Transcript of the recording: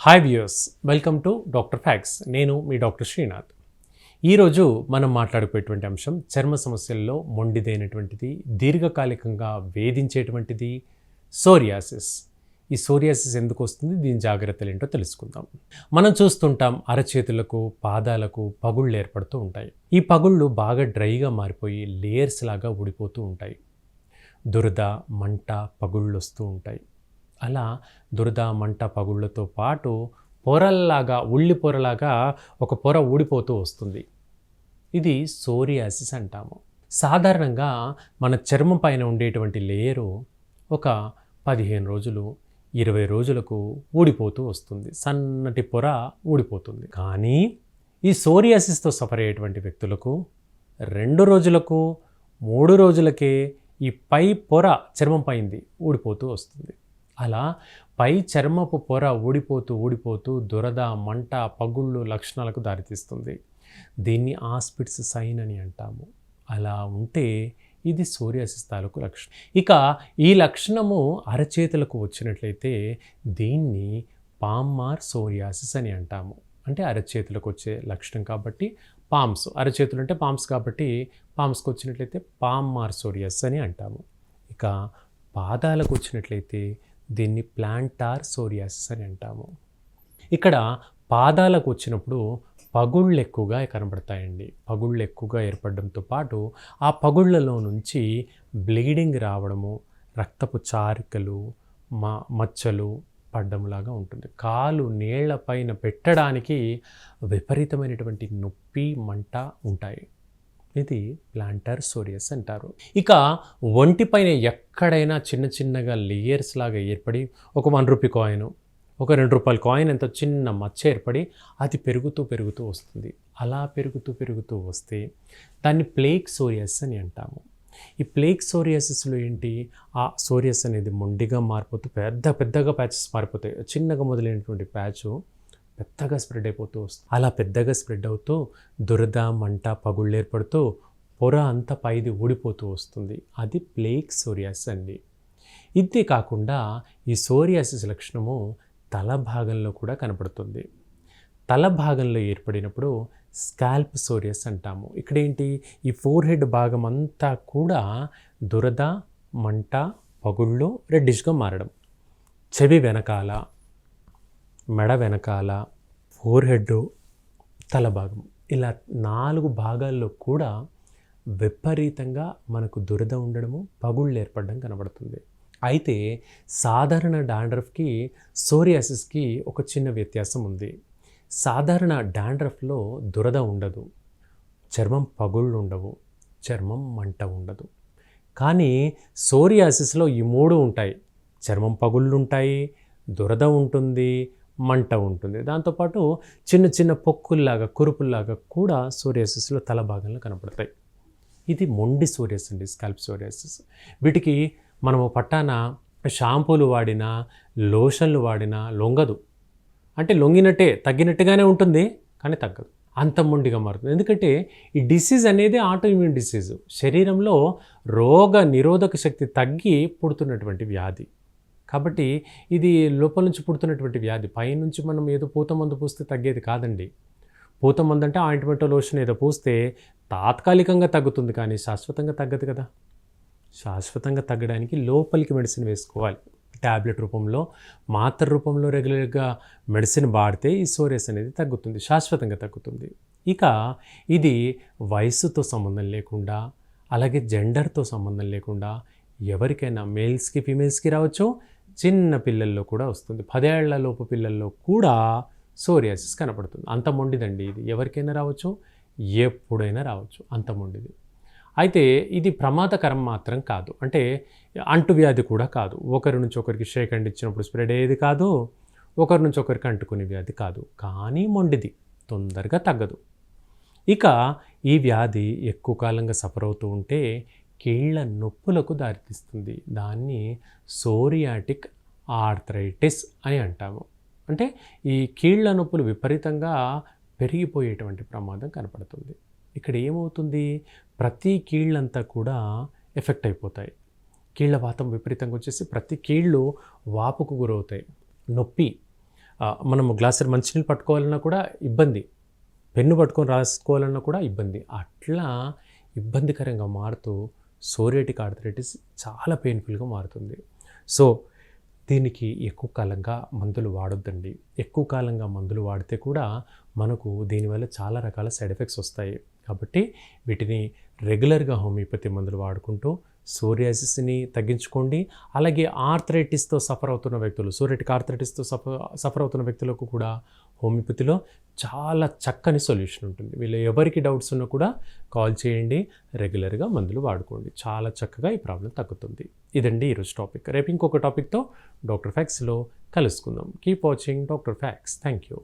Hi viewers, welcome to doctor fax. నేను మీ doctor Srinath. ఈరోజు మనం మాట్లాడుకునేటువంటి అంశం చర్మ సమస్యల్లో మొండిదైనటువంటిది, దీర్ఘకాలికంగా వేధించేటువంటిది సోరియాసిస్. ఈ సోరియాసిస్ ఎందుకు వస్తుంది, దీని జాగ్రత్తలు ఏంటో తెలుసుకుందాం. మనం చూస్తుంటాం అరచేతులకు, పాదాలకు పగుళ్ళు ఏర్పడుతూ ఉంటాయి. ఈ పగుళ్ళు బాగా డ్రైగా మారిపోయి లేయర్స్ లాగా ఊడిపోతూ ఉంటాయి. దురద, మంట, పగుళ్ళు వస్తూ ఉంటాయి. అలా దురద, మంట, పగుళ్ళతో పాటు పొరల్లాగా, ఉల్లి పొరలాగా ఒక పొర ఊడిపోతూ వస్తుంది. ఇది సోరియాసిస్ అంటాము. సాధారణంగా మన చర్మం పైన ఉండేటువంటి లేయరు ఒక 15 రోజులు, 20 రోజులకు ఊడిపోతూ వస్తుంది. సన్నటి పొర ఊడిపోతుంది. కానీ ఈ సోరియాసిస్తో సఫర్ అయ్యేటువంటి వ్యక్తులకు 2 రోజులకు, 3 రోజులకే ఈ పై పొర చర్మం పైంది ఊడిపోతూ వస్తుంది. అలా పై చర్మపు పొర ఊడిపోతూ దురద, మంట, పగుళ్ళు లక్షణాలకు దారితీస్తుంది. దీన్ని ఆస్పిట్స్ సైన్ అని అంటాము. అలా ఉంటే ఇది సోరియాసిస్ తాలూకు లక్షణం. ఇక ఈ లక్షణము అరచేతులకు వచ్చినట్లయితే దీన్ని పామ్మార్ సోరియాసిస్ అని అంటాము. అంటే అరచేతులకు వచ్చే లక్షణం కాబట్టి పామ్స్, అరచేతులు అంటే పామ్స్ కాబట్టి పామ్స్కి వచ్చినట్లయితే పామ్మార్ సోరియాసిస్ అని అంటాము. ఇక పాదాలకు వచ్చినట్లయితే దీన్ని ప్లాంటార్ సోరియాసిస్ అని అంటాము. ఇక్కడ పాదాలకు వచ్చినప్పుడు పగుళ్ళు ఎక్కువగా కనబడతాయండి. పగుళ్ళు ఎక్కువగా ఏర్పడడంతో పాటు ఆ పగుళ్ళలో నుంచి బ్లీడింగ్ రావడము, రక్తపు చారికలు, మచ్చలు పడ్డంలాగా ఉంటుంది. కాలు నీళ్ల పైన పెట్టడానికి విపరీతమైనటువంటి నొప్పి, మంట ఉంటాయి. ఇది ప్లాంటార్ సోరియాసిస్ అంటారు. ఇక ఒంటిపైన ఎక్కడైనా చిన్నగా లేయర్స్ లాగా ఏర్పడి ఒక 1 రూపీ కాయిన్, ఒక 2 రూపాయల కాయిన్ ఎంత చిన్న మచ్చ ఏర్పడి అది పెరుగుతూ వస్తుంది. అలా పెరుగుతూ వస్తే దాన్ని ప్లేక్ సోరియాసిస్ అని అంటాము. ఈ ప్లేక్ సోరియాసిస్లో ఏంటి, ఆ సోరియాసిస్ అనేది మొండిగా మారిపోతూ పెద్దగా ప్యాచెస్ మారిపోతాయి. చిన్నగా మొదలైనటువంటి ప్యాచు పెద్దగా స్ప్రెడ్ అయిపోతూ వస్తుంది. అలా పెద్దగా స్ప్రెడ్ అవుతూ దురద, మంట, పగుళ్ళు ఏర్పడుతూ పొర అంతా పైది ఊడిపోతూ వస్తుంది. అది ప్లేక్ సోరియాసిస్ అండి. ఇదే కాకుండా ఈ సోరియాసిస్ లక్షణము తల భాగంలో కూడా కనపడుతుంది. తల భాగంలో ఏర్పడినప్పుడు స్కాల్ప్ సోరియాసిస్ అంటాము. ఇక్కడ ఏంటి, ఈ ఫోర్హెడ్ భాగం అంతా కూడా దురద, మంట, పగుళ్ళు రెడ్డిష్గా మారడం. చెవి వెనకాల, మెడ వెనకాల, ఫోర్హెడ్, తల భాగం, ఇలా 4 భాగాల్లో కూడా విపరీతంగా మనకు దురద ఉండడము, పగుళ్ళు ఏర్పడడం కనబడుతుంది. అయితే సాధారణ డాండ్రఫ్కి సోరియాసిస్కి ఒక చిన్న వ్యత్యాసం ఉంది. సాధారణ డాండ్రఫ్లో దురద ఉండదు, చర్మం పగుళ్ళు ఉండవు, చర్మం మంట ఉండదు. కానీ సోరియాసిస్లో ఈ 3 ఉంటాయి. చర్మం పగుళ్ళు ఉంటాయి, దురద ఉంటుంది, మంట ఉంటుంది. దాంతోపాటు చిన్న పొక్కుల్లాగా, కురుపుల్లాగా కూడా సోరియాసిస్లో తల భాగంలో కనపడతాయి. ఇది మొండి సోరియాసిస్ అండి, స్కాల్ప్ సోరియాసిస్. వీటికి మనము పట్టాన షాంపూలు వాడినా, లోషన్లు వాడినా లొంగదు. అంటే లొంగినట్టే, తగ్గినట్టుగానే ఉంటుంది కానీ తగ్గదు. అంత మొండిగా మారుతుంది. ఎందుకంటే ఈ డిసీజ్ అనేది ఆటో ఇమ్యూన్ డిసీజు. శరీరంలో రోగ నిరోధక శక్తి తగ్గి పుడుతున్నటువంటి వ్యాధి. కాబట్టి ఇది లోపల నుంచి పుడుతున్నటువంటి వ్యాధి. పైనుంచి మనం ఏదో పూతమందు పూస్తే తగ్గేది కాదండి. పూతమందు అంటే ఆయింట్మెంట్, లోషన్ ఏదో పూస్తే తాత్కాలికంగా తగ్గుతుంది కానీ శాశ్వతంగా తగ్గదు కదా. శాశ్వతంగా తగ్గడానికి లోపలికి మెడిసిన్ వేసుకోవాలి. ట్యాబ్లెట్ రూపంలో, మాత్ర రూపంలో రెగ్యులర్గా మెడిసిన్ వాడితే ఈ సోరియాసిస్ అనేది తగ్గుతుంది, శాశ్వతంగా తగ్గుతుంది. ఇక ఇది వయసుతో సంబంధం లేకుండా, అలాగే జెండర్తో సంబంధం లేకుండా ఎవరికైనా, మేల్స్కి, ఫీమేల్స్కి రావచ్చు, చిన్న పిల్లల్లో కూడా వస్తుంది. 10 ఏళ్ల లోపు పిల్లల్లో కూడా సోరియాసిస్ కనపడుతుంది. అంత మొండిదండి ఇది. ఎవరికైనా రావచ్చు, ఎప్పుడైనా రావచ్చు, అంత మొండిది. అయితే ఇది ప్రమాదకరం మాత్రం కాదు. అంటే అంటువ్యాధి కూడా కాదు. ఒకరి నుంచి ఒకరికి షేక్ హ్యాండ్ ఇచ్చినప్పుడు స్ప్రెడ్ అయ్యేది కాదు, ఒకరి నుంచి ఒకరికి అంటుకునే వ్యాధి కాదు. కానీ మొండిది, తొందరగా తగ్గదు. ఇక ఈ వ్యాధి ఎక్కువ కాలంగా సఫర్ అవుతూ ఉంటే కీళ్ళ నొప్పులకు దారితీస్తుంది. దాన్ని సోరియాటిక్ ఆర్థరైటిస్ అని అంటాము. అంటే ఈ కీళ్ళ నొప్పులు విపరీతంగా పెరిగిపోయేటువంటి ప్రమాదం కనపడుతుంది. ఇక్కడ ఏమవుతుంది, ప్రతి కీళ్ళంతా కూడా ఎఫెక్ట్ అయిపోతాయి. కీళ్ళ వాతం విపరీతంగా వచ్చేసి ప్రతి కీళ్ళు వాపుకు గురవుతాయి. నొప్పి, మనము గ్లాసుడు మంచినీళ్ళు పట్టుకోవాలన్నా కూడా ఇబ్బంది, పెన్ను పట్టుకొని రాసుకోవాలన్నా కూడా ఇబ్బంది. అట్లా ఇబ్బందికరంగా మారుతూ సోరియాటిక్ ఆర్థరైటిస్ చాలా పెయిన్ఫుల్గా మారుతుంది. సో దీనికి ఎక్కువ కాలంగా మందులు వాడొద్దండి. ఎక్కువ కాలంగా మందులు వాడితే కూడా మనకు దీనివల్ల చాలా రకాల సైడ్ ఎఫెక్ట్స్ వస్తాయి. కాబట్టి వీటిని రెగ్యులర్గా హోమియోపతి మందులు వాడుకుంటూ సోరియాసిస్ని తగ్గించుకోండి. అలాగే ఆర్థరైటిస్తో సఫర్ అవుతున్న వ్యక్తులు, సోరియాటిక్ ఆర్థరైటిస్తో సఫర్ అవుతున్న వ్యక్తులకు కూడా హోమియోపతిలో చాలా చక్కని సొల్యూషన్ ఉంటుంది. వీళ్ళు ఎవరికి డౌట్స్ ఉన్నా కూడా కాల్ చేయండి, రెగ్యులర్గా మందులు వాడుకోండి. చాలా చక్కగా ఈ ప్రాబ్లం తగ్గుతుంది. ఇదండి ఈరోజు టాపిక్. రేపు ఇంకొక టాపిక్తో డాక్టర్ ఫ్యాక్స్లో కలుసుకుందాం. Keep watching doctor fax. Thank you.